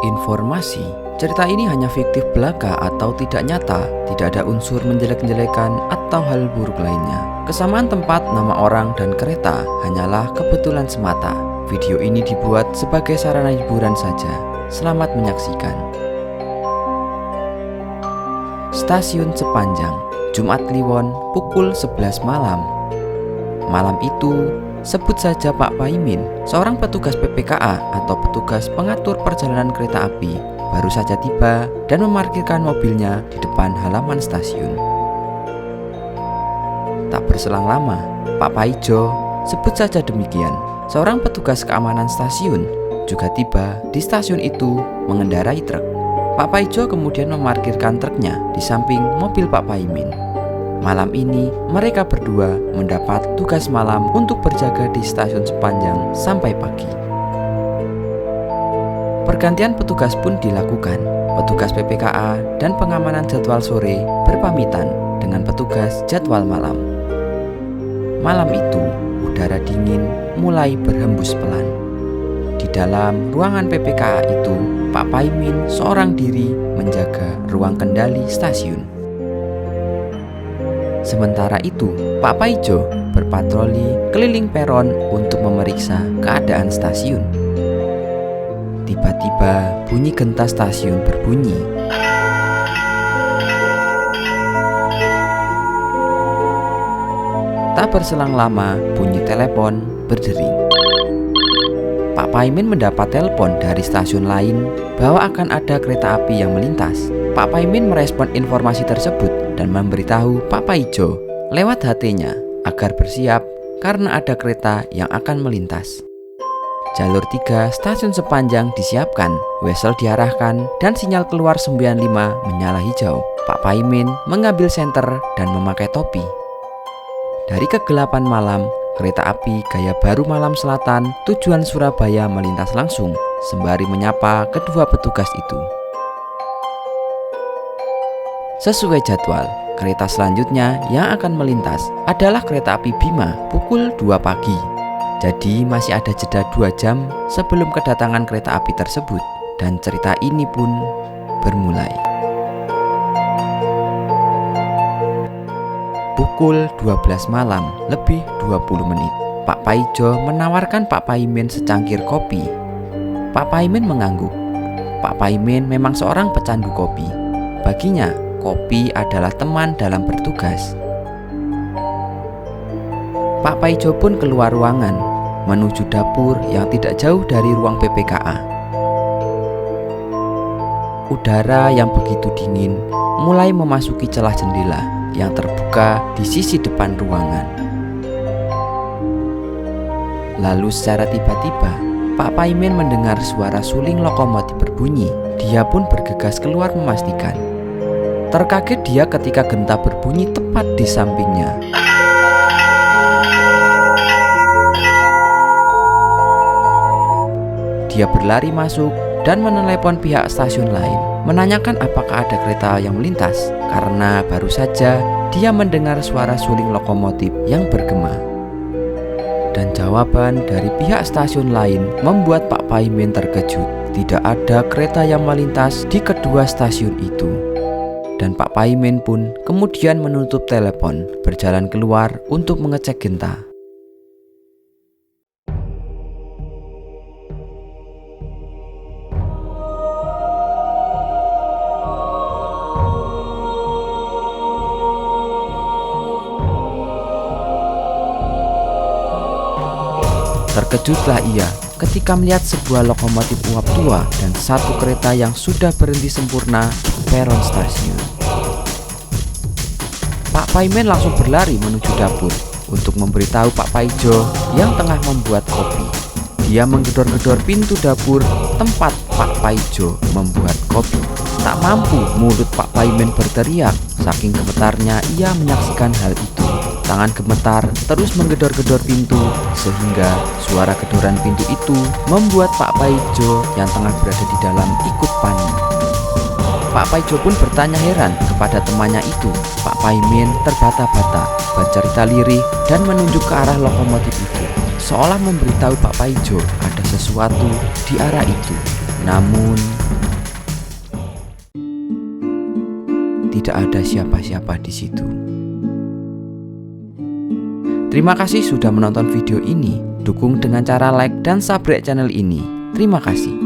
informasi, cerita ini hanya fiktif belaka atau tidak nyata, tidak ada unsur menjelek-jelekan atau hal buruk lainnya. Kesamaan tempat, nama orang, dan kereta hanyalah kebetulan semata. Video ini dibuat sebagai sarana hiburan saja. Selamat menyaksikan. Stasiun Sepanjang, Jumat Kliwon, pukul 11 malam. Malam itu, sebut saja Pak Paimin, seorang petugas PPKA atau petugas pengatur perjalanan kereta api, baru saja tiba dan memarkirkan mobilnya di depan halaman stasiun. Tak berselang lama, Pak Paijo, sebut saja demikian, seorang petugas keamanan stasiun, juga tiba di stasiun itu mengendarai truk. Pak Paijo kemudian memarkirkan truknya di samping mobil Pak Paimin. Malam ini, mereka berdua mendapat tugas malam untuk berjaga di stasiun Sepanjang sampai pagi. Pergantian petugas pun dilakukan. Petugas PPKA dan pengamanan jadwal sore berpamitan dengan petugas jadwal malam. Malam itu, udara dingin mulai berhembus pelan. Di dalam ruangan PPKA itu, Pak Paimin seorang diri menjaga ruang kendali stasiun. Sementara itu, Pak Paijo berpatroli keliling peron untuk memeriksa keadaan stasiun. Tiba-tiba bunyi genta stasiun berbunyi. Tak berselang lama, bunyi telepon berdering. Pak Paimin mendapat telepon dari stasiun lain bahwa akan ada kereta api yang melintas. Pak Paimin merespon informasi tersebut dan memberitahu Pak Paijo lewat HT-nya agar bersiap karena ada kereta yang akan melintas. Jalur 3 stasiun Sepanjang disiapkan, wesel diarahkan, dan sinyal keluar 95 menyala hijau. Pak Paimin mengambil senter dan memakai topi. Dari kegelapan malam, kereta api gaya baru Malam Selatan tujuan Surabaya melintas langsung, sembari menyapa kedua petugas itu. Sesuai jadwal, kereta selanjutnya yang akan melintas adalah kereta api Bima pukul 2 pagi. Jadi masih ada jeda 2 jam sebelum kedatangan kereta api tersebut, dan cerita ini pun bermulai. Pukul 12 malam lebih 20 menit, Pak Paijo menawarkan Pak Paimin secangkir kopi. Pak Paimin mengangguk. Pak Paimin memang seorang pecandu kopi. Baginya, kopi adalah teman dalam bertugas. Pak Paijo pun keluar ruangan, menuju dapur yang tidak jauh dari ruang PPKA. Udara yang begitu dingin mulai memasuki celah jendela yang terbuka di sisi depan ruangan. Lalu secara tiba-tiba, Pak Paimin mendengar suara suling lokomotif berbunyi. Dia pun bergegas keluar memastikan. Terkaget dia ketika genta berbunyi tepat di sampingnya. Dia berlari masuk dan menelepon pihak stasiun lain, menanyakan apakah ada kereta yang melintas, karena baru saja dia mendengar suara suling lokomotif yang bergema. Dan jawaban dari pihak stasiun lain membuat Pak Paimin terkejut. Tidak ada kereta yang melintas di kedua stasiun itu. Dan Pak Paimin pun kemudian menutup telepon, berjalan keluar untuk mengecek genta. Terkejutlah ia ketika melihat sebuah lokomotif uap tua dan satu kereta yang sudah berhenti sempurna di peron stasiun. Pak Paimin langsung berlari menuju dapur untuk memberitahu Pak Paijo yang tengah membuat kopi. Dia menggedor-gedor pintu dapur tempat Pak Paijo membuat kopi. Tak mampu mulut Pak Paimin berteriak, saking gemetarnya ia menyaksikan hal itu. Tangan gemetar terus menggedor-gedor pintu, sehingga suara gedoran pintu itu membuat Pak Paijo yang tengah berada di dalam ikut panik. Pak Paijo pun bertanya heran kepada temannya itu. Pak Paimin terbata-bata, bercerita lirih dan menunjuk ke arah lokomotif itu, seolah memberitahu Pak Paijo ada sesuatu di arah itu. Namun tidak ada siapa-siapa di situ. Terima kasih sudah menonton video ini. Dukung dengan cara like dan subscribe channel ini. Terima kasih.